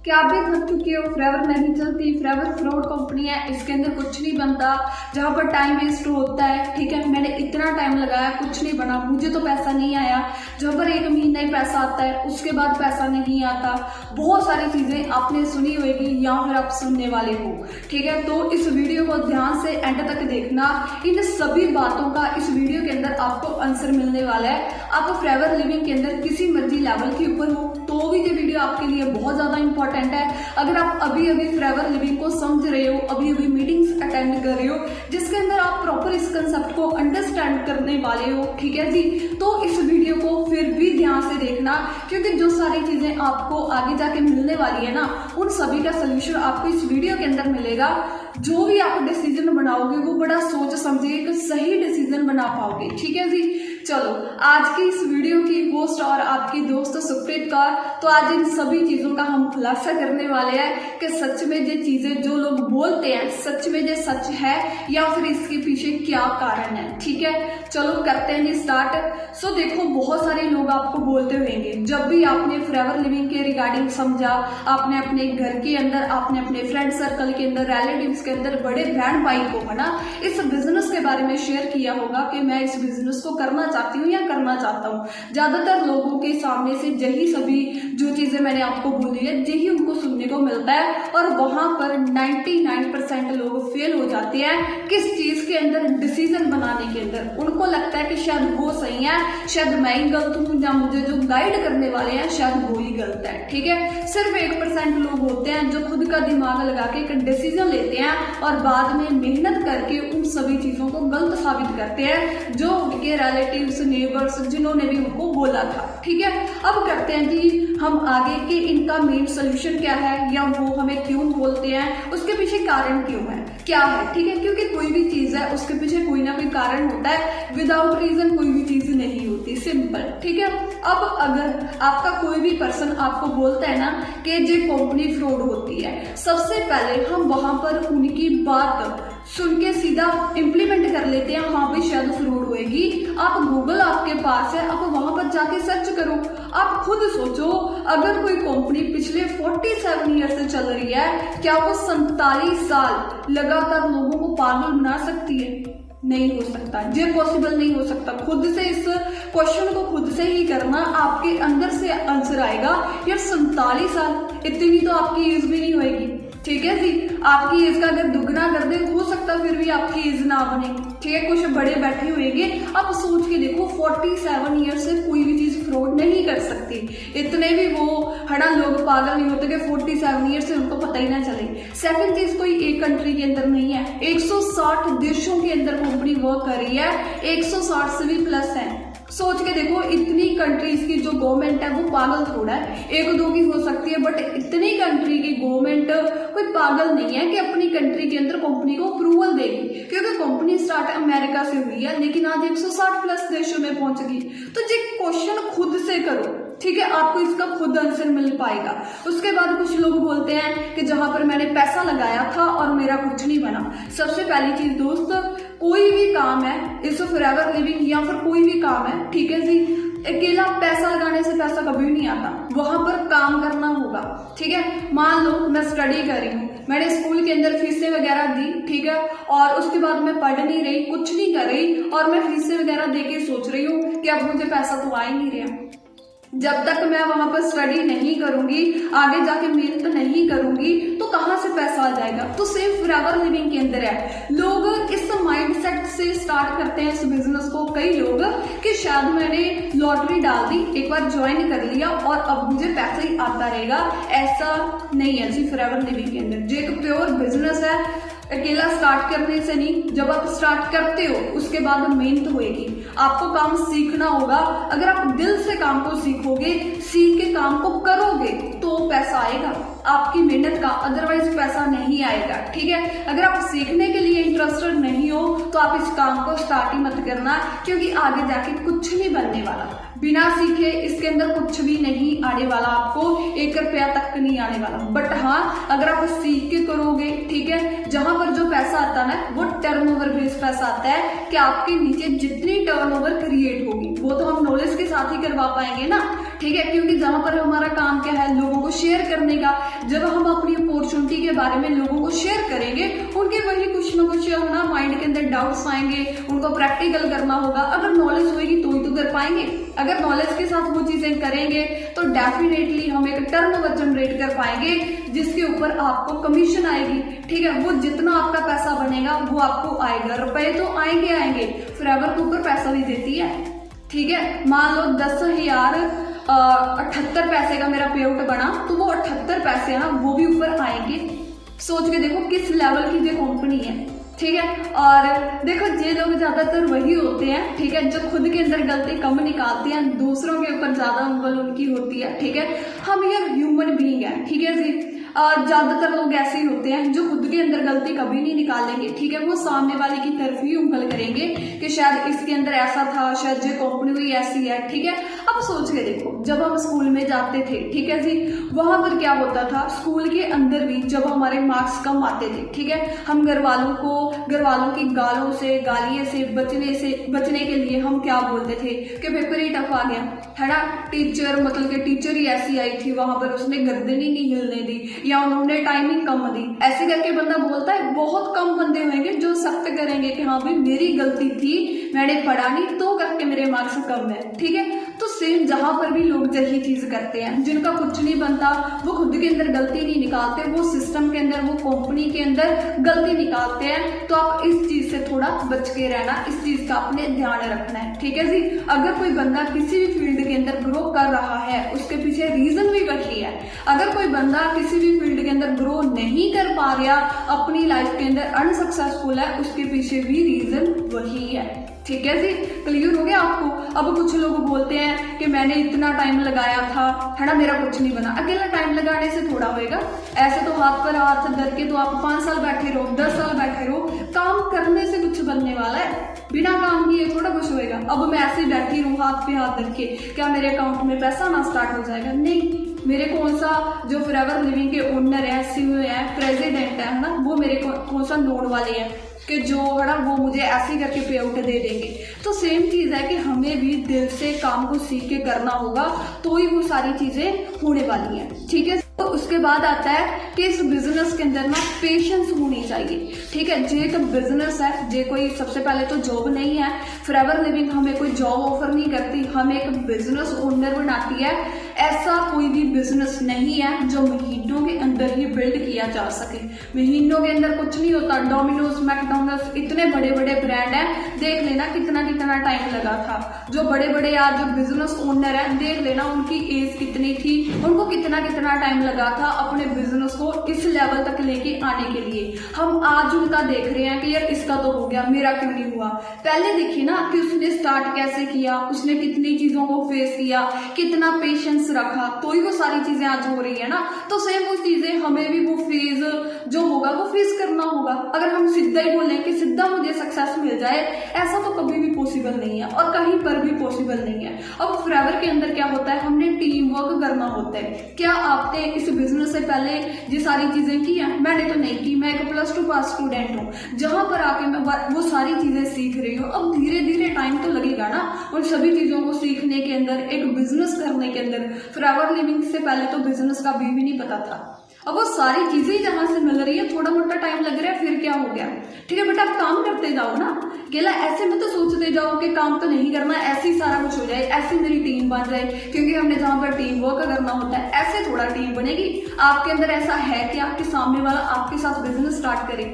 क्या आप भी थक चुके हो? फॉरएवर नहीं चलती, फॉरएवर फ्रॉड कंपनी है, इसके अंदर कुछ नहीं बनता, जहाँ पर टाइम वेस्ट होता है। ठीक है, मैंने इतना टाइम लगाया, कुछ नहीं बना, मुझे तो पैसा नहीं आया। जहाँ पर 1 महीना ही पैसा आता है, उसके बाद पैसा नहीं आता। बहुत सारी चीजें आपने सुनी होगी या फिर आप सुनने वाले हो। ठीक है, तो इस वीडियो को ध्यान से एंड तक देखना। इन सभी बातों का इस वीडियो के अंदर आपको आंसर मिलने वाला है। आप फॉरएवर लिविंग के अंदर किसी मर्जी लेवल के ऊपर हो तो भी ये वीडियो आपके लिए बहुत ज्यादा इंपॉर्टेंट है। अगर आप अभी फॉरएवर लिविंग को समझ रहे हो, अभी मीटिंग्स अटेंड कर रहे हो जिसके अंदर आप प्रॉपर इस कंसेप्ट को अंडरस्टैंड करने वाले हो, ठीक है जी, तो इस वीडियो को फिर भी ध्यान से देखना, क्योंकि जो सारी चीजें आपको आगे जाके मिलने वाली है ना, उन सभी का सोल्यूशन आपको इस वीडियो के अंदर मिलेगा। जो भी आप डिसीजन बनाओगे वो बड़ा सोच समझ के सही डिसीजन बना पाओगे। ठीक है जी, चलो आज की इस वीडियो की होस्ट और आपकी दोस्त सुप्रीत कौर। तो आज इन सभी चीजों का हम खुलासा करने वाले हैं कि सच में ये चीजें जो लोग बोलते हैं सच में ये सच है या फिर इसके पीछे क्या कारण है। ठीक है, चलो करते हैं स्टार्ट। सो देखो, बहुत सारे लोग आपको बोलते होंगे, जब भी आपने फॉरएवर लिविंग के रिगार्डिंग समझा, आपने अपने घर के अंदर, आपने अपने फ्रेंड सर्कल के अंदर, रिलेटिव्स के अंदर, बड़े बहन भाई को है ना इस बिजनेस के बारे में शेयर किया होगा कि मैं इस बिजनेस को करना चाहती हूँ या करना चाहता हूँ। ज्यादातर लोगों के सामने से यही सभी जो चीजें मैंने आपको बोली है यही उनको सुनने को मिलता है, और वहां पर 99% लोग फेल हो जाते हैं। किस चीज के अंदर? डिसीजन बनाने के अंदर। उनको लगता है कि शायद वो सही है, शायद मैं ही गलत हूँ, या मुझे जो गाइड करने वाले हैं शायद वो ही गलत है। ठीक है, सिर्फ 1% लोग होते हैं जो खुद का दिमाग लगा के एक डिसीजन लेते हैं और बाद में मेहनत करके उन सभी चीजों को गलत साबित करते हैं जो उनके रिलेटिव्स, नेबर्स, जिन्होंने भी उनको बोला था। ठीक है, अब करते हैं जी हम आगे कि इनका मेन सोल्यूशन क्या है, या वो हमें क्यों बोलते हैं, उसके पीछे कारण क्यों है, क्या है। ठीक है, क्योंकि कोई भी चीज है उसके पीछे कोई ना कोई कारण होता है, विदाउट रीजन कोई भी चीज नहीं होती, सिंपल। ठीक है, अब अगर आपका कोई भी पर्सन आपको बोलता है ना कि ये कंपनी फ्रॉड होती है, सबसे पहले हम वहां पर उनकी बात सुन के सीधा इम्प्लीमेंट कर लेते हैं, हाँ भाई शायद फ्रॉड होएगी। आप गूगल आपके पास है, आप वहां पर जाके सर्च करो। आप खुद सोचो, अगर कोई कंपनी पिछले 47 ईयर से चल रही है, क्या वो 47 साल लगातार लोगों को पागल बना सकती है? नहीं हो सकता, ये पॉसिबल नहीं हो सकता। खुद से इस क्वेश्चन को खुद से ही करना, आपके अंदर से आंसर आएगा यार 47 साल, इतनी तो आपकी एज भी नहीं होएगी। ठीक है जी, आपकी एज का अगर दुगना कर दे हो सकता फिर भी आपकी एज ना बने। ठीक है, कुछ बड़े बैठे हुएंगे, आप सोच के देखो 47 ईयर से कोई भी चीज फ्रॉड नहीं कर सकती। इतने भी वो हड़ा लोग पागल नहीं होते कि 47 ईयर से उनको पता ही ना चले। सेकंड चीज, कोई एक कंट्री के अंदर नहीं है, 160 देशों के अंदर कंपनी वर्क कर रही है, 160 से भी प्लस है। सोच के देखो, इतनी कंट्रीज की जो गवर्नमेंट है वो पागल थोड़ा है, 1-2 की हो सकती है, बट इतनी कंट्री की गवर्नमेंट कोई पागल नहीं है कि अपनी कंट्री के अंदर कंपनी को अप्रूवल देगी। क्योंकि कंपनी स्टार्ट अमेरिका से हुई है लेकिन आज 160 प्लस देशों में पहुंच गई। तो ये क्वेश्चन खुद से करो, ठीक है, आपको इसका खुद आंसर मिल पाएगा। उसके बाद कुछ लोग बोलते हैं कि जहां पर मैंने पैसा लगाया था और मेरा कुछ नहीं बना। सबसे पहली चीज दोस्त, कोई भी काम है, इस फॉरएवर लिविंग या फिर कोई भी काम है, ठीक है जी, अकेला पैसा लगाने से पैसा कभी नहीं आता, वहां पर काम करना होगा। ठीक है, मान लो मैं स्टडी कर रही हूँ, मैंने स्कूल के अंदर फीसें वगैरह दी, ठीक है, और उसके बाद मैं पढ़ नहीं रही, कुछ नहीं कर रही, और मैं फीसें वगैरह दे के सोच रही हूँ कि अब मुझे पैसा तो आ ही नहीं रहा। जब तक मैं वहां पर स्टडी नहीं करूंगी, आगे जाके मेहनत नहीं करूंगी, तो कहां से पैसा आ जाएगा। तो सेम फॉरएवर लिविंग के अंदर है, लोग इस माइंडसेट से स्टार्ट करते हैं इस बिजनेस को। कई लोग कि शायद मैंने लॉटरी डाल दी, एक बार ज्वाइन कर लिया और अब मुझे पैसा ही आता रहेगा। ऐसा नहीं है जी फॉरएवर लिविंग के अंदर, जो एक प्योर बिजनेस है, अकेला स्टार्ट करने से नहीं, जब आप स्टार्ट करते हो उसके बाद मेहनत होएगी, आपको काम सीखना होगा। अगर आप दिल से काम को सीखोगे, सीख के काम को करोगे तो पैसा आएगा आपकी मेहनत का, अदरवाइज पैसा नहीं आएगा। ठीक है, अगर आप सीखने के लिए इंटरेस्टेड नहीं हो तो आप इस काम को स्टार्ट ही मत करना, क्योंकि आगे जाके कुछ नहीं बनने वाला। बिना सीखे इसके अंदर कुछ भी नहीं आने वाला, आपको 1 रुपया तक नहीं आने वाला। बट हाँ, अगर आप सीख के करोगे, ठीक है, जहां पर जो पैसा आता है वो टर्नओवर बेस्ड पैसा आता है कि आपके नीचे जितनी टर्नओवर क्रिएट होगी वो तो हम नॉलेज के साथ ही करवा पाएंगे ना। ठीक है, क्योंकि जहाँ पर हमारा काम क्या है, लोगों को शेयर करने का। जब हम अपनी अपॉर्चुनिटी के बारे में लोगों को शेयर करेंगे, उनके वही कुछ ना कुछ ना माइंड के अंदर डाउट्स आएंगे, उनको प्रैक्टिकल करना होगा। अगर नॉलेज होगी तो ही तो कर पाएंगे। अगर नॉलेज के साथ वो चीजें करेंगे तो डेफिनेटली हम एक टर्नओवर जनरेट कर पाएंगे, जिसके ऊपर आपको कमीशन आएगी। ठीक है, वो जितना आपका पैसा बनेगा वो आपको आएगा। रुपए तो आएंगे आएंगे, फॉरएवर के ऊपर पैसा भी देती है। ठीक है, मान लो 10,078 पैसे का मेरा पे आउट बना, तो वो 78 पैसे ना वो भी ऊपर आएंगे। सोच के देखो किस लेवल की ये कंपनी है। ठीक है, और देखो ये लोग ज्यादातर वही होते हैं, ठीक है, जो खुद के अंदर गलती कम निकालते हैं, दूसरों के ऊपर ज्यादा उंगल उनकी होती है। ठीक है, हम ये ह्यूमन बीइंग है। ठीक है जी, और ज्यादातर लोग ऐसे ही होते हैं जो खुद के अंदर गलती कभी नहीं निकालेंगे। ठीक है, वो सामने वाले की तरफ ही उंगल करेंगे कि शायद इसके अंदर ऐसा था, शायद ये कंपनी हुई ऐसी है। ठीक है, अब सोच के देखो, जब हम स्कूल में जाते थे, ठीक है जी, वहां पर क्या होता था, स्कूल के अंदर भी जब हमारे मार्क्स कम आते थे, ठीक है, हम घर वालों की गालियों से बचने के लिए हम क्या बोलते थे कि पेपर ही टफ आ गया है ना। टीचर ही ऐसी आई थी, वहां पर उसने गर्दन ही नहीं हिलने दी, या उन्होंने टाइमिंग कम दी। ऐसे करके बंदा बोलता है। बहुत कम बंदे होंगे जो सख्त करेंगे कि हाँ भाई मेरी गलती थी, मैंने पढ़ा नहीं तो करके मेरे मार्क्स कम है। ठीक है, तो सेम जहां पर भी लोग यही चीज करते हैं, जिनका कुछ नहीं बनता, वो खुद के अंदर गलती नहीं निकालते, वो सिस्टम के अंदर, वो कंपनी के अंदर गलती निकालते हैं। तो आप इस चीज से थोड़ा बच के रहना, इस चीज का अपने ध्यान रखना है। ठीक है जी, अगर कोई बंदा किसी भी फील्ड के अंदर ग्रो कर रहा है, उसके पीछे रीजन भी वही है। अगर कोई बंदा किसी भी फील्ड के अंदर ग्रो नहीं कर पा रहा, अपनी लाइफ के अंदर अनसक्सेसफुल है, उसके पीछे भी रीजन वही है। ठीक है जी, क्लियर हो गया आपको। अब कुछ लोग बोलते हैं कि मैंने इतना टाइम लगाया था, है ना, मेरा कुछ नहीं बना। अकेला टाइम लगाने से थोड़ा होएगा। ऐसे तो हाथ पर हाथ धर के तो आप 5 साल बैठे रहो, 10 साल बैठे रहो, काम करने से कुछ बनने वाला है? बिना काम किए थोड़ा कुछ होएगा। अब मैं ऐसे ही बैठी रहूं हाथ पे हाथ धर के, क्या मेरे अकाउंट में पैसा ना स्टार्ट हो जाएगा? नहीं। मेरे कौन सा जो फॉरएवर लिविंग के ओनर है, सीईओ है, प्रेसिडेंट है ना, वो मेरे कौन सा नोड वाले हैं कि जो है ना वो मुझे ऐसे करके पे आउट दे देंगे। तो सेम चीज है कि हमें भी दिल से काम को सीख के करना होगा, तो ही वो सारी चीजें होने वाली हैं। ठीक है, तो उसके बाद आता है कि इस बिजनेस के अंदर ना पेशेंस होनी चाहिए। ठीक है, जे एक बिजनेस है, जे कोई सबसे पहले तो जॉब नहीं है। फॉरएवर लिविंग हमें कोई जॉब ऑफर नहीं करती, हमें एक बिजनेस ओनर बनाती है। ऐसा कोई भी बिजनेस नहीं है जो महीनों के अंदर ही बिल्ड किया जा सके। महीनों के अंदर कुछ नहीं होता। डोमिनोज, मैकडॉनल्ड्स, इतने बड़े बड़े ब्रांड हैं, देख लेना कितना कितना टाइम लगा था। जो बड़े बड़े आज जो बिजनेस ओनर हैं, देख लेना उनकी एज कितनी थी, उनको कितना कितना टाइम लगा था अपने बिजनेस को इस लेवल तक लेके आने के लिए। हम आज उनका देख रहे हैं कि यार इसका तो हो गया, मेरा क्यों नहीं हुआ। पहले देखिए ना कि उसने स्टार्ट कैसे किया, उसने कितनी चीजों को फेस किया, कितना पेशेंस रखा, तो ही वो सारी चीजें आज हो रही है ना। तो सेम वो चीजें हमें भी वो फेज जो होगा वो फेस करना होगा। अगर हम सीधा ही बोलें कि सीधा मुझे सक्सेस मिल जाए, ऐसा तो कभी भी पॉसिबल नहीं है और कहीं पर भी पॉसिबल नहीं है। अब फॉरएवर के अंदर क्या होता है, हमने टीम वर्क करना होता है। क्या आपने इस बिजनेस से पहले ये सारी चीजें की है? मैंने तो नहीं की। मैं एक +2 पास स्टूडेंट हूँ, जहां पर आके मैं वो सारी चीजें सीख रही हूँ। अब धीरे धीरे टाइम तो लगेगा ना उन सभी चीजों को सीखने के अंदर, एक बिजनेस करने के अंदर। फॉरएवर लिविंग से पहले तो बिजनेस का भी नहीं पता था। अब वो सारी चीजें जहां से मिल रही है, थोड़ा मोटा टाइम लग रहा है, फिर क्या हो गया? ठीक है बेटा, आप काम करते जाओ ना। अकेला ऐसे में तो सोचते जाओ कि काम तो नहीं करना, ऐसे ही सारा कुछ हो जाए, ऐसे मेरी टीम बन जाए, क्योंकि हमने जहां पर टीम वर्क करना होता है, ऐसे थोड़ा टीम बनेगी। आपके अंदर ऐसा है कि आपके सामने वाला आपके साथ बिजनेस स्टार्ट करे?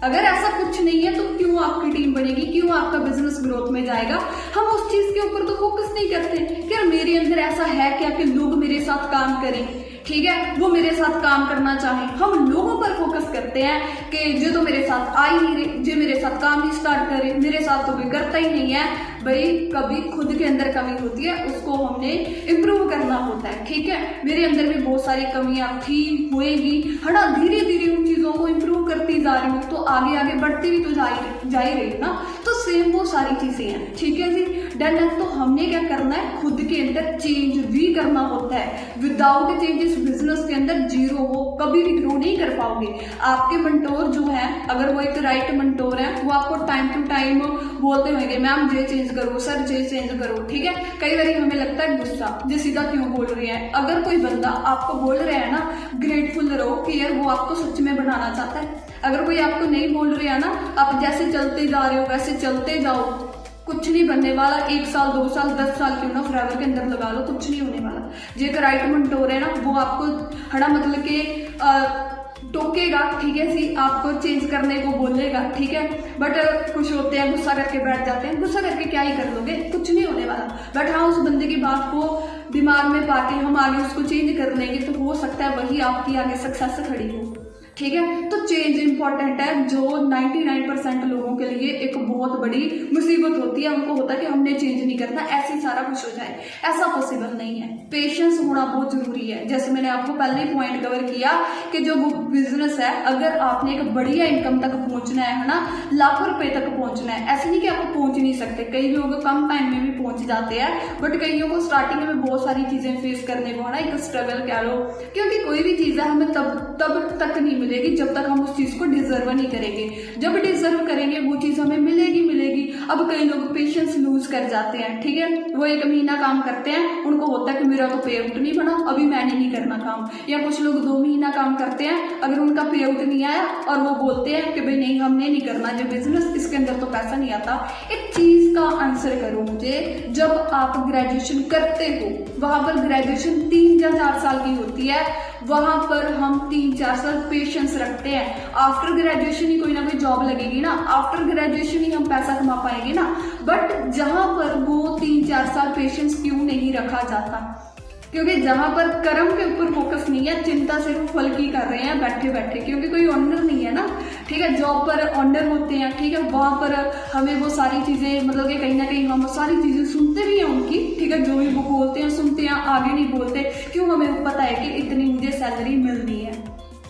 अगर ऐसा कुछ नहीं है तो क्यों आपकी टीम बनेगी, क्यों आपका बिजनेस ग्रोथ में जाएगा? हम उस चीज के ऊपर तो फोकस नहीं करते कि यार मेरे अंदर ऐसा है क्या कि लोग मेरे साथ काम करें, ठीक है, वो मेरे साथ काम करना चाहे। हम लोगों पर फोकस करते हैं कि जो तो मेरे साथ आ ही नहीं रहे, जो मेरे साथ काम नहीं स्टार्ट करे, मेरे साथ तो कोई करता ही नहीं है। भाई कभी खुद के अंदर कमी होती है, उसको हमने इम्प्रूव करना होता है। ठीक है, मेरे अंदर भी बहुत सारी कमियां थी, होएगी, है ना। धीरे धीरे उन चीजों को इम्प्रूव करती जा रही हूँ, तो आगे आगे बढ़ती भी तो जा ही रही ना। तो सेम वो सारी चीजें हैं। ठीक है जी, डन है। तो हमने क्या करना है, खुद के अंदर चेंज भी करना होता है। विदाउट चेंजेस बिजनेस के अंदर जीरो हो कभी भी ग्रो नहीं कर पाओगे। आपके मेंटोर जो है, अगर वो एक राइट मेंटोर है, वो आपको टाइम टू टाइम बोलते होंगे मैम ये चेंज करो, सर ये चेंज करो, ठीक है। कई बार हमें लगता है गुस्सा, ये सीधा क्यों बोल रहे हैं। अगर कोई बंदा आपको बोल रहा है ना, ग्रेटफुल रहो कि यार वो आपको सच में बनाना चाहता है। अगर कोई आपको नहीं बोल रहा है ना, आप जैसे चलते जा रहे हो वैसे चलते जाओ, कुछ नहीं बनने वाला। 1 साल 2 साल 10 साल क्यों ना फॉरएवर के अंदर लगा लो, कुछ नहीं होने वाला। जो एक राइट मेंटोर है ना, वो आपको हड़ा मतलब के टोकेगा, ठीक है सी, आपको चेंज करने को बोलेगा, ठीक है। बट कुछ होते हैं गुस्सा करके बैठ जाते हैं, गुस्सा करके क्या ही कर लोगे, कुछ नहीं होने वाला। बट हाँ, उस बंदे की बात को दिमाग में पाके हम आगे उसको चेंज कर लेंगे, तो हो सकता है वही आपकी आगे सक्सेस खड़ी हो, ठीक है। तो चेंज इंपॉर्टेंट है, जो 99% लोगों के लिए एक बहुत बड़ी मुसीबत होती है। उनको होता है कि हमने चेंज नहीं करना, ऐसे ही सारा कुछ हो जाए, ऐसा पॉसिबल नहीं है। पेशेंस होना बहुत जरूरी है। जैसे मैंने आपको पहले ही पॉइंट कवर किया कि जो वो बिजनेस है, अगर आपने एक बढ़िया इनकम तक पहुंचना है ना, लाखों रुपए तक पहुंचना है, ऐसे नहीं कि आप पहुंच नहीं सकते। कई लोग कम टाइम में भी पहुंच जाते हैं, बट कईयों को स्टार्टिंग में बहुत सारी चीजें फेस करने को है ना, एक स्ट्रगल कह लो, क्योंकि कोई भी चीज है हमें तब तक नहीं मिलेगी जब तक हम उस चीज को डिजर्व नहीं करेंगे। जब डिजर्व करेंगे वो चीज हमें मिलेगी। अब कई लोग पेशेंस लूज कर जाते हैं, ठीक है। वो 1 महीना काम करते हैं, उनको होता है कि मेरा तो पे आउट नहीं बना, अभी मैंने नहीं करना काम। या कुछ लोग 2 महीना काम करते हैं, अगर उनका पे आउट नहीं आया और वो बोलते हैं कि भाई नहीं हमने नहीं करना जो बिजनेस, इसके अंदर तो पैसा नहीं आता। एक चीज का आंसर करो मुझे, जब आप ग्रेजुएशन करते हो, वहां पर ग्रेजुएशन 3 या 4 साल की होती है, वहां पर हम 3-4 साल पेशेंस रखते हैं। आफ्टर ग्रेजुएशन ही कोई ना कोई जॉब लगेगी ना, आफ्टर ग्रेजुएशन ही हम पैसा कमा पाएंगे ना। बट जहां पर वो 3-4 साल पेशेंस क्यों नहीं रखा जाता, क्योंकि जहां पर कर्म के ऊपर फोकस नहीं है, चिंता सिर्फ फल की कर रहे हैं बैठे बैठे, क्योंकि कोई ऑनर नहीं है ना, ठीक है। जॉब पर ऑनर होते हैं, ठीक है, वहां पर हमें वो सारी चीजें मतलब कि कहीं ना कहीं हम सारी चीजें सुनते भी हैं उनकी, ठीक है। जो भी वो बोलते हैं सुनते हैं, आगे नहीं बोलते, क्यों, हमें पता है कि इतनी मुझे सैलरी मिलनी है।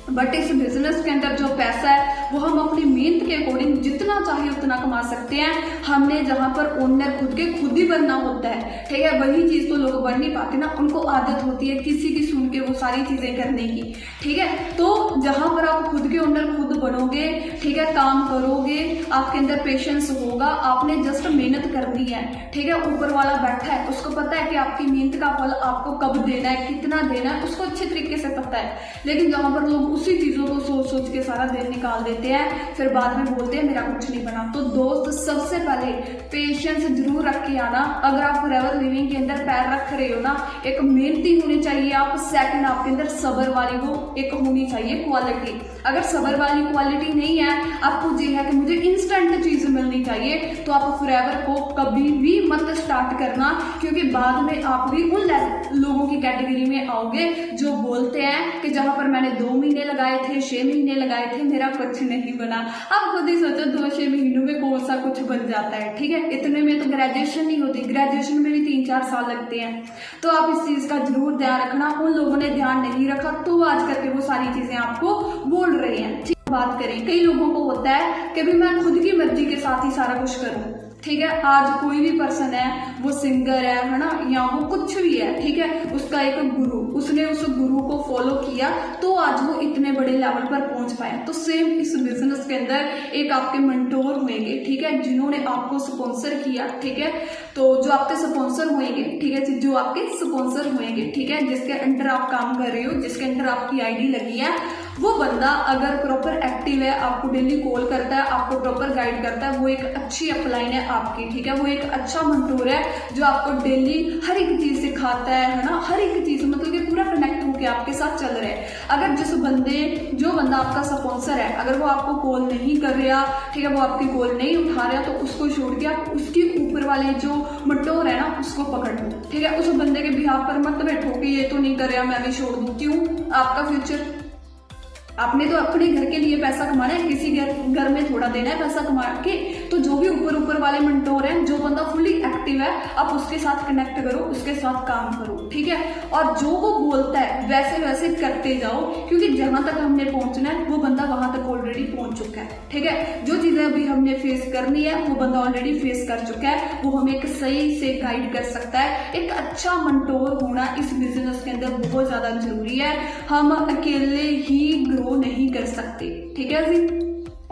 बट इस बिजनेस के अंदर जो पैसा है वो हम अपनी मेहनत के अकॉर्डिंग जितना चाहे उतना कमा सकते हैं। हमने जहां पर ओनर खुद ही बनना होता है, ठीक है। वही चीज तो लोग बन नहीं पाते ना, उनको आदत होती है किसी की सुन के वो सारी चीजें करने की, ठीक है। तो जहां पर आप खुद के ओनर खुद बनोगे, ठीक है, काम करोगे, आपके अंदर पेशेंस होगा, आपने जस्ट मेहनत करनी है, ठीक है। ऊपर वाला बैठा है, उसको पता है कि आपकी मेहनत का फल आपको कब देना है, कितना देना है, उसको अच्छे तरीके से पता है। लेकिन जहां पर लोग उसी चीजों को सोच सोच के सारा दिन निकाल देते हैं, फिर बाद में बोलते हैं मेरा कुछ नहीं बना। तो दोस्त, सबसे पहले पेशेंस जरूर रख के आना। अगर आप फॉरएवर लिविंग के अंदर पैर रख रहे हो ना, एक मेहनती होनी चाहिए आप, सेकंड आपके अंदर सब्र वाली वो एक होनी चाहिए क्वालिटी। अगर सब्र वाली क्वालिटी नहीं है, आपको ये है कि मुझे इंस्टेंट चीज मिलनी चाहिए, तो आप फॉरएवर को कभी भी मत स्टार्ट करना, क्योंकि बाद में आप भी उन लोगों की कैटेगरी में आओगे जो बोलते हैं कि जहां पर मैंने 2 महीने लगाए थे, 6 महीने लगाए थे, मेरा कुछ नहीं बना। आप खुद ही सोचो 2-6 महीनों में कौन सा कुछ बन जाता है, ठीक है। इतने में तो ग्रेजुएशन नहीं होती, ग्रेजुएशन में भी 3-4 साल लगते हैं। तो आप इस चीज का जरूर ध्यान रखना। उन लोगों ने ध्यान नहीं रखा तो आज करके वो सारी चीजें आपको बोल रहे हैं, ठीक। बात करें, कई लोगों को होता है कि भी मैं खुद की मर्जी के साथ ही सारा कुछ करूं, ठीक है। आज कोई भी पर्सन है, वो सिंगर है ना, या वो कुछ भी है, ठीक है, उसका एक गुरु, उसने उस गुरु को फॉलो किया तो आज वो इतने बड़े लेवल पर पहुंच पाया। तो सेम इस बिजनेस के अंदर एक आपके मेंटोर होंगे, ठीक है, जिन्होंने आपको स्पॉन्सर किया, ठीक है। तो जो आपके स्पॉन्सर होंगे, ठीक है, जो आपके स्पॉन्सर होंगे, ठीक है, जिसके अंडर आप काम कर रहे हो, जिसके अंडर आपकी आईडी लगी है, वो बंदा अगर प्रॉपर एक्टिव है, आपको डेली कॉल करता है, आपको प्रॉपर गाइड करता है, वो एक अच्छी अपलाइन है आपकी, ठीक है। वो एक अच्छा मेंटोर है जो आपको डेली हर एक चीज सिखाता है ना, हर एक चीज मतलब कि पूरा कनेक्ट होकर आपके साथ चल रहा है। अगर जो बंदा आपका स्पॉन्सर है, अगर वो आपको कॉल नहीं कर रहा, ठीक है, वो आपकी कॉल नहीं उठा रहा, तो उसको छोड़ के आप उसके ऊपर वाले जो मेंटोर है ना, उसको पकड़ लो, ठीक है। उस बंदे के बिहाफ पर मत बैठो कि ये तो नहीं कर रहा मैं भी छोड़ दूं। क्यों? आपका फ्यूचर, आपने तो अपने घर के लिए पैसा कमाना है, किसी घर में थोड़ा देना है पैसा कमा के। तो जो भी ऊपर वाले मेंटोर हैं, जो बंदा फुली एक्टिव है, आप उसके साथ कनेक्ट करो, उसके साथ काम करो, ठीक है। और जो वो बोलता है वैसे वैसे करते जाओ, क्योंकि जहां तक हमने पहुंचना है वो बंदा वहां तक ऑलरेडी पहुंच चुका है, ठीक है। जो चीजें अभी हमने फेस करनी है वो बंदा ऑलरेडी फेस कर चुका है, वो हमें एक सही से गाइड कर सकता है। एक अच्छा मेंटोर होना इस बिजनेस के अंदर बहुत ज्यादा जरूरी है। हम अकेले ही कर सकते। ठीक है जी,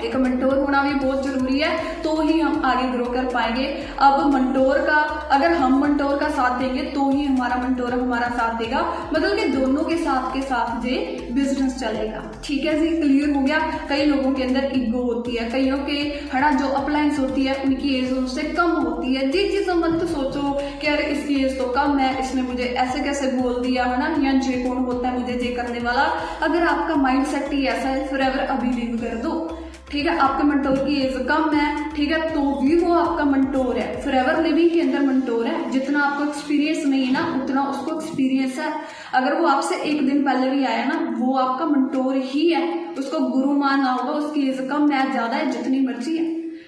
एक मेंटोर होना भी बहुत जरूरी है, तो ही हम आगे ग्रो कर पाएंगे। अब मेंटोर का, अगर हम मेंटोर का साथ देंगे तो ही हमारा मेंटोर हमारा साथ देगा, मतलब कि दोनों के साथ जे बिजनेस चलेगा। ठीक है जी, क्लियर हो गया। कई लोगों के अंदर ईगो होती है, कईयों के हड़ा जो अप्लायंस होती है उनकी एज उनसे कम होती है। जी चीज मत सोचो कि अरे इसकी एज तो कम है, इसने मुझे ऐसे कैसे बोल दिया है ना, या जे कौन होता है मुझे जे करने वाला। अगर आपका माइंड सेट ही ऐसा है, फॉरएवर अभी लीव कर दो। ठीक है, आपके मेंटोर की एज कम है, ठीक है, तो भी वो आपका मेंटोर है, फॉरएवर लिविंग के अंदर मेंटोर है। जितना आपको एक्सपीरियंस नहीं है ना, उतना उसको एक्सपीरियंस है। अगर वो आपसे एक दिन पहले भी आया ना, वो आपका मेंटोर ही है, उसको गुरु मानना होगा। उसकी एज कम है, ज्यादा है, जितनी मर्जी है।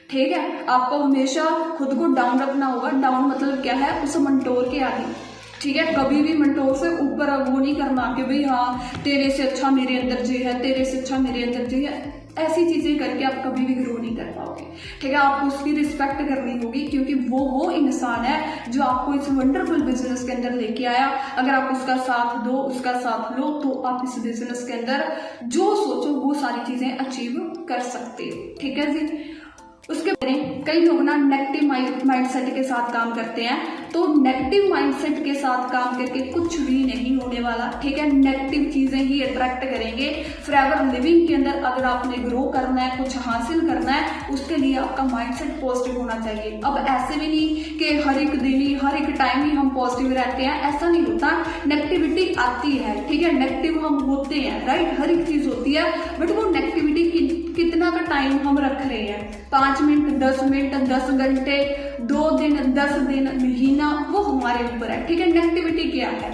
ठीक है, आपको हमेशा खुद को डाउन रखना होगा। डाउन मतलब क्या है, उस मेंटोर के आगे। ठीक है, कभी भी मेंटोर से ऊपर वो नहीं करना कि भाई हाँ तेरे से अच्छा मेरे अंदर जे है, तेरे से अच्छा मेरे अंदर जे है। ऐसी चीजें करके आप कभी भी ग्रो नहीं कर पाओगे। ठीक है, आपको उसकी रिस्पेक्ट करनी होगी, क्योंकि वो इंसान है जो आपको इस वंडरफुल बिजनेस के अंदर लेके आया। अगर आप उसका साथ दो, उसका साथ लो, तो आप इस बिजनेस के अंदर जो सोचो वो सारी चीजें अचीव कर सकते हो। ठीक है जी, उसके बाद कई लोग ना नेगेटिव माइंडसेट के साथ काम करते हैं, तो नेगेटिव माइंडसेट के साथ काम करके कुछ भी नहीं होने वाला। ठीक है, नेगेटिव चीजें ही अट्रैक्ट करेंगे। फॉरएवर लिविंग के अंदर अगर आपने ग्रो करना है, कुछ हासिल करना है, उसके लिए आपका माइंडसेट पॉजिटिव होना चाहिए। अब ऐसे भी नहीं कि हर एक दिन ही, हर एक टाइम ही हम पॉजिटिव रहते हैं, ऐसा नहीं होता। नेगेटिविटी आती है, ठीक है, नेगेटिव हम होते हैं, राइट, हर एक चीज होती है, बट वो नेगेटिविटी कितना का टाइम हम रख रहे हैं, 5 मिनट, 10 मिनट, 10 घंटे, 2 दिन, 10 दिन, महीना, वो हमारे ऊपर है। ठीक है, नेगेटिविटी क्या है,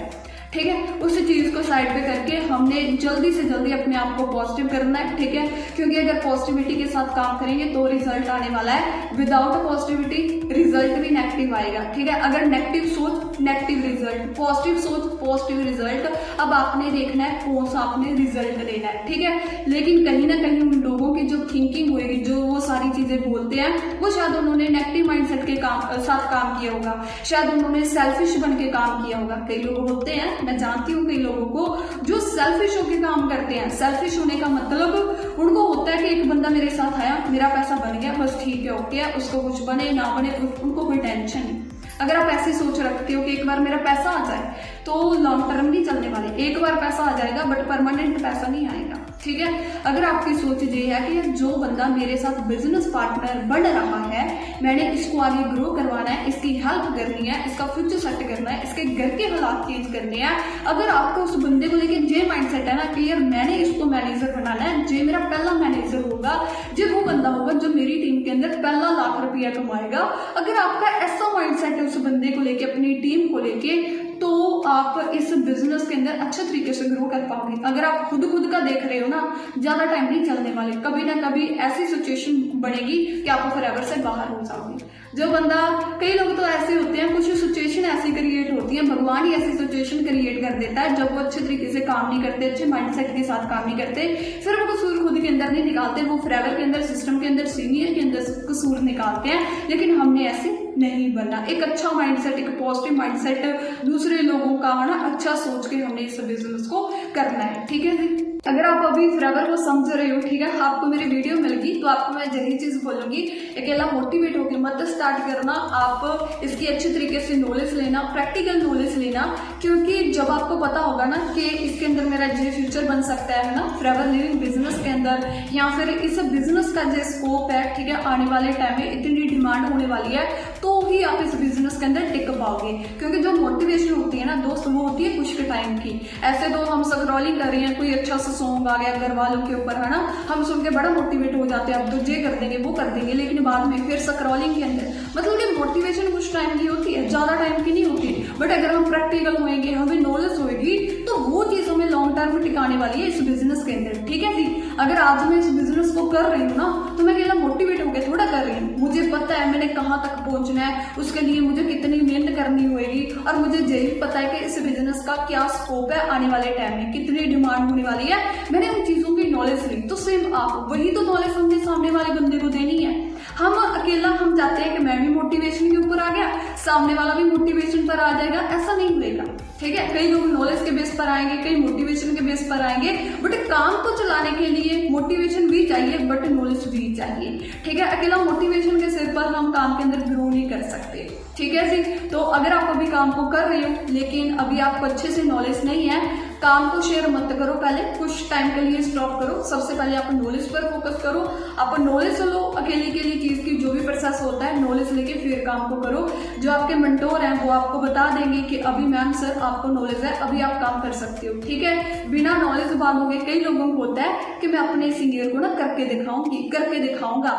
ठीक है, उस चीज को साइड पे करके हमने जल्दी से जल्दी अपने आप को पॉजिटिव करना है। ठीक है, क्योंकि अगर पॉजिटिविटी के साथ काम करेंगे तो रिजल्ट आने वाला है। विदाउट पॉजिटिविटी रिजल्ट भी नेगेटिव आएगा। ठीक है, अगर नेगेटिव सोच नेगेटिव रिजल्ट, पॉजिटिव सोच पॉजिटिव रिजल्ट। अब आपने देखना है कौन सा आपने रिजल्ट लेना है। ठीक है, लेकिन कहीं ना कहीं उन लोगों की जो थिंकिंग होगी, जो वो सारी चीजें बोलते हैं, वो शायद उन्होंने नेगेटिव माइंडसेट के साथ काम किया होगा, शायद उन्होंने सेल्फिश बन के काम किया होगा। कई लोग होते हैं, मैं जानती हूँ कई लोगों को जो सेल्फिश होकर काम करते हैं। सेल्फिश होने का मतलब उनको होता है कि एक बंदा मेरे साथ आया, मेरा पैसा बन गया, बस ठीक है, ओके है, उसको कुछ बने ना बने उनको कोई टेंशन नहीं। अगर आप ऐसी सोच रखते हो कि एक बार मेरा पैसा आ जाए, तो लॉन्ग टर्म नहीं चलने वाले। एक बार पैसा आ जाएगा बट परमानेंट पैसा नहीं आएगा। ठीक है, अगर आपकी सोच ये है कि जो बंदा मेरे साथ बिजनेस पार्टनर बन रहा है, मैंने इसको आगे ग्रो करवाना है, इसकी हेल्प करनी है, इसका फ्यूचर सेट करना है, इसके घर के हालात चेंज करने हैं। अगर आपको उस बंदे को लेकर जे माइंडसेट है ना कि यार मैंने इसको मैनेजर बनाना है, जे मेरा पहला मैनेजर होगा, जो वो बंदा होगा जो मेरी टीम के अंदर पहला लाख रुपया कमाएगा। अगर आपका ऐसा माइंडसेट है उस बंदे को लेके, अपनी टीम को लेके, तो आप इस बिजनेस के अंदर अच्छे तरीके से ग्रो कर पाओगे। अगर आप खुद का देख रहे हो ना, ज्यादा टाइम नहीं चलने वाले, कभी ना कभी ऐसी सिचुएशन बनेगी कि आप फॉरएवर से बाहर हो जाओगे। जो बंदा, कई लोग तो ऐसे होते हैं, कुछ सिचुएशन ऐसी क्रिएट होती है, भगवान ही ऐसी सिचुएशन क्रिएट कर देता है जब वो अच्छे तरीके से काम नहीं करते, अच्छे माइंडसेट के साथ काम नहीं करते, फिर वो कसूर खुद के अंदर नहीं निकालते, वो फॉरएवर के अंदर, सिस्टम के अंदर, सीनियर के अंदर कसूर निकालते हैं। लेकिन हमने ऐसे नहीं बनना। एक अच्छा माइंडसेट, एक पॉजिटिव माइंडसेट, दूसरे लोगों का है ना अच्छा सोच के हमने इस बिजनेस को करना है। ठीक है जी, अगर आप अभी फॉरएवर को समझ रहे हो, ठीक है, आपको मेरी वीडियो मिल गई, तो आपको मैं यही चीज बोलूंगी, अकेला मोटिवेट होकर मत स्टार्ट करना। आप इसकी अच्छी तरीके से नॉलेज लेना, प्रैक्टिकल नॉलेज लेना, क्योंकि जब आपको पता होगा ना कि इसके अंदर मेरा जो फ्यूचर बन सकता है ना, फॉरएवर लिविंग बिजनेस के अंदर, या फिर इस बिजनेस का जो स्कोप है, ठीक है, आने वाले टाइम में इतनी डिमांड होने वाली है, तो ही आप इस बिजनेस के अंदर टिक पाओगे। क्योंकि जो मोटिवेशन होती है ना दोस्त, वो होती है कुछ के टाइम की। ऐसे तो हम स्क्रॉलिंग कर रहे हैं, कोई अच्छा सा सॉन्ग आ गया घर वालों के ऊपर, है ना, हम सुन के बड़ा मोटिवेट हो जाते हैं, अब तो ये कर देंगे, वो कर देंगे, लेकिन बाद में फिर स्क्रॉलिंग के अंदर, मतलब कि मोटिवेशन कुछ टाइम की होती है, ज्यादा टाइम की नहीं होती। बट अगर हम प्रैक्टिकल होएंगे, हमें नॉलेज होगी, तो वो चीज हमें लॉन्ग टर्म में टिकाने वाली है इस बिजनेस के अंदर। ठीक है जी, अगर आज मैं इस बिजनेस को कर रही हूँ ना, तो मैं अकेला मोटिवेट होकर थोड़ा कर रही हूँ, मुझे पता है मैंने कहाँ तक पहुंचना है, उसके लिए मुझे कितनी मेहनत करनी होगी, और मुझे यही पता है कि इस बिजनेस का क्या स्कोप है, आने वाले टाइम में कितनी डिमांड होने वाली है। मैंने उन चीजों की नॉलेज ली, तो सेम आप वही तो नॉलेज हमने सामने वाले बंदे को देनी है। हम अकेला हम चाहते हैं कि मैं भी मोटिवेशन के ऊपर आ गया, सामने वाला भी मोटिवेशन पर आ जाएगा, ऐसा नहीं होगा। ठीक है, कई लोग नॉलेज के बेस पर आएंगे, कई मोटिवेशन के बेस पर आएंगे, बट काम को चलाने के लिए, मोटिवेशन भी चाहिए बट नॉलेज भी चाहिए, ठीक है। अकेला मोटिवेशन के सिर पर हम काम के अंदर ग्रो नहीं कर सकते, ठीक है जी। तो अगर आप अभी काम को कर रहे हो लेकिन अभी आपको अच्छे से नॉलेज नहीं है, काम को शेयर मत करो, पहले कुछ टाइम के लिए स्टॉप करो। सबसे पहले आप नॉलेज पर फोकस करो, आप नॉलेज लो अकेले के लिए चीज की, जो भी प्रोसेस होता है नॉलेज लेके फिर काम को करो। जो आपके मेंटोर हैं वो आपको बता देंगे कि अभी मैम सर आपको नॉलेज है, अभी आप काम कर सकते हो, ठीक है। बिना नॉलेज मांगोगे, कई लोगों को होता है कि मैं अपने सीनियर को ना करके दिखाऊंगी, करके दिखाऊंगा,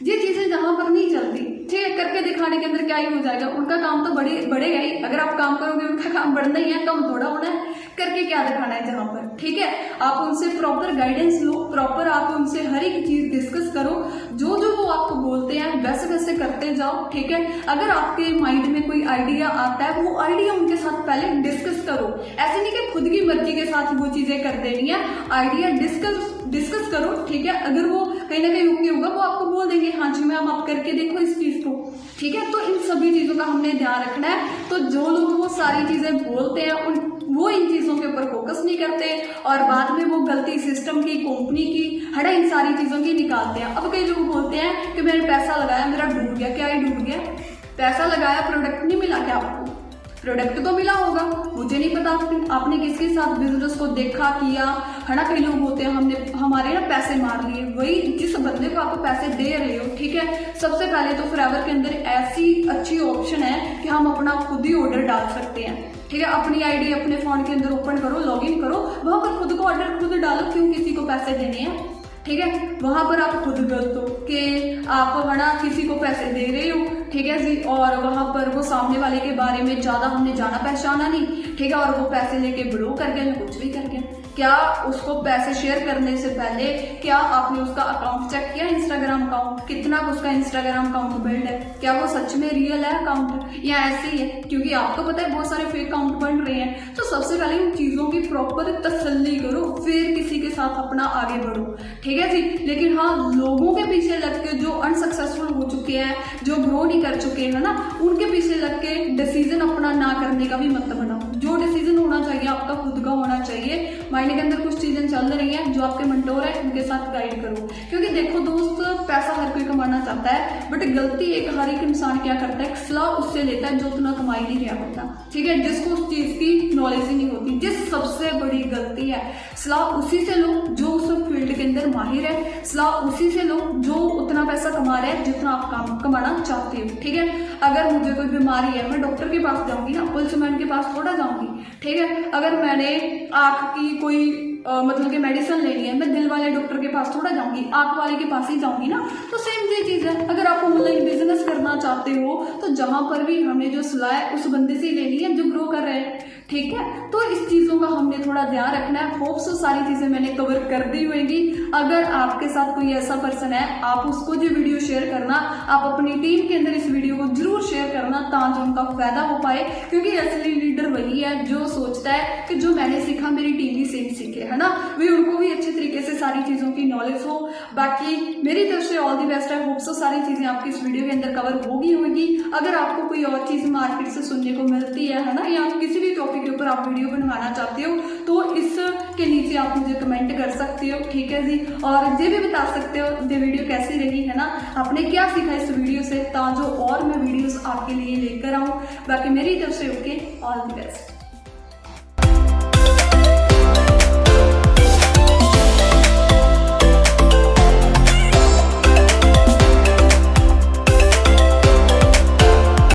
ये चीजें जहां पर नहीं चलती, ठीक है। करके दिखाने के अंदर क्या ही हो जाएगा, उनका काम तो बढ़ेगा ही। अगर आप काम करोगे उनका काम बढ़ना ही है, कम थोड़ा होना है। करके क्या दिखाना है जहां पर, ठीक है। आप उनसे प्रॉपर गाइडेंस लो, प्रॉपर आप उनसे हर एक चीज डिस्कस करो, जो जो वो आपको बोलते हैं वैसे वैसे करते जाओ, ठीक है। अगर आपके माइंड में कोई आइडिया आता है, वो आइडिया उनके साथ पहले डिस्कस करो। ऐसे नहीं कि खुद की मर्जी के साथ वो चीजें कर देनी है, आइडिया डिस्कस करो, ठीक है। अगर वो कहीं ना कहीं ओके होगा वो आपको बोल देंगे हाँ जी मैम आप करके देखो इस चीज को, ठीक है। तो इन सभी चीजों का हमने ध्यान रखना है। तो जो लोग वो सारी चीजें बोलते हैं वो इन चीजों के ऊपर फोकस नहीं करते और बाद में वो गलती सिस्टम की, कंपनी की, हटा इन सारी चीजों की निकालते हैं। अब कई लोग बोलते हैं कि मैंने पैसा लगाया मेरा डूब गया, क्या ही डूब गया, पैसा लगाया प्रोडक्ट नहीं मिला क्या आपको? प्रोडक्ट तो मिला होगा, मुझे नहीं पता आपने किसके साथ बिजनेस को देखा किया, है ना। कई लोग होते हैं हमारे ना पैसे मार लिए, वही जिस बंदे को आप पैसे दे रहे हो, ठीक है। सबसे पहले तो फॉरएवर के अंदर ऐसी अच्छी ऑप्शन है कि हम अपना खुद ही ऑर्डर डाल सकते हैं, ठीक है। अपनी आईडी अपने फोन के अंदर ओपन करो, लॉगिन करो, वहां पर खुद को ऑर्डर खुद डालो, क्यों किसी को पैसे देने हैं, ठीक है। वहां पर आप खुद गलत हो कि आप है ना किसी को पैसे दे रहे हो, ठीक है जी। और वहां पर वो सामने वाले के बारे में ज्यादा हमने जाना पहचाना नहीं, ठीक है। और वो पैसे लेके ब्लॉक कर गया, कुछ भी कर गया। क्या उसको पैसे शेयर करने से पहले क्या आपने उसका अकाउंट चेक किया, इंस्टाग्राम अकाउंट कितना उसका इंस्टाग्राम अकाउंट बिल्ड है, क्या वो सच में रियल है अकाउंट या ऐसे ही है? क्योंकि आपको पता है बहुत सारे फेक अकाउंट बन रहे हैं। तो सबसे पहले उन चीजों की प्रॉपर तसल्ली करो, फिर किसी के साथ अपना आगे बढ़ो, ठीक है जी। लेकिन हाँ, लोगों के पीछे लग के जो अनसक्सेसफुल हो चुके हैं, जो ग्रो नहीं कर चुके हैं ना, उनके पीछे लग के डिसीजन अपना ना करने का भी मत बनाओ। जो डिसीजन होना चाहिए आपका खुद का होना चाहिए। माइंड के अंदर कुछ चीजें चल रही हैं, जो आपके मेंटोर है उनके साथ गाइड करो। क्योंकि देखो दोस्त, पैसा हर कोई कमाना चाहता है, बट गलती एक हर एक इंसान क्या करता है, सलाह उससे लेता है जो उतना कमाई नहीं रहा होता, ठीक है। जिसको उस चीज की नॉलेज ही नहीं होती, जिस सबसे बड़ी गलती है। सलाह उसी से लो जो उस फील्ड के अंदर माहिर है, सलाह उसी से लो जो उतना पैसा कमा रहा है जितना आप कमाना चाहते हो, ठीक है। अगर मुझे कोई बीमारी है, मैं डॉक्टर के पास जाऊंगी ना, पुलिसमैन के पास थोड़ा जाऊंगी, ठीक है। अगर मैंने आंख की कोई मतलब कि मेडिसिन लेनी है, मैं दिल वाले डॉक्टर के पास थोड़ा जाऊंगी, आंख वाले के पास ही जाऊंगी ना। तो सेम ये चीज है, अगर आप ऑनलाइन बिजनेस करना चाहते हो तो जहां पर भी हमने जो सलाह है उस बंदे से ही लेनी है जो ग्रो कर रहे हैं, ठीक है। तो इस चीजों का हमने थोड़ा ध्यान रखना है। होप सो सारी चीजें मैंने कवर कर दी होगी। अगर आपके साथ कोई ऐसा पर्सन है, आप उसको जो वीडियो शेयर करना, आप अपनी टीम के अंदर इस वीडियो को जरूर शेयर करना ताकि उनका फायदा हो पाए। क्योंकि असली लीडर वही है जो सोचता है कि जो मैंने सीखा मेरी टीम भी सेम सीखे, है ना। वे उनको भी अच्छे तरीके से सारी चीजों की नॉलेज हो। बाकी मेरी तरफ से ऑल दी बेस्ट है। होप सो सारी चीजें आपकी इस वीडियो के अंदर कवर होगी। अगर आपको कोई और चीज मार्केट से सुनने को मिलती है ना, या किसी भी टॉपिक के ऊपर आप वीडियो बनवाना चाहते हो तो इसके नीचे आप मुझे कमेंट कर सकते हो, ठीक है जी। और ये भी बता सकते हो ये वीडियो कैसी रही, है ना, आपने क्या सीखा इस वीडियो से, ताकि और मैं वीडियोस आपके लिए लेकर आऊं। बाकी मेरी तरफ से ओके, ऑल द बेस्ट।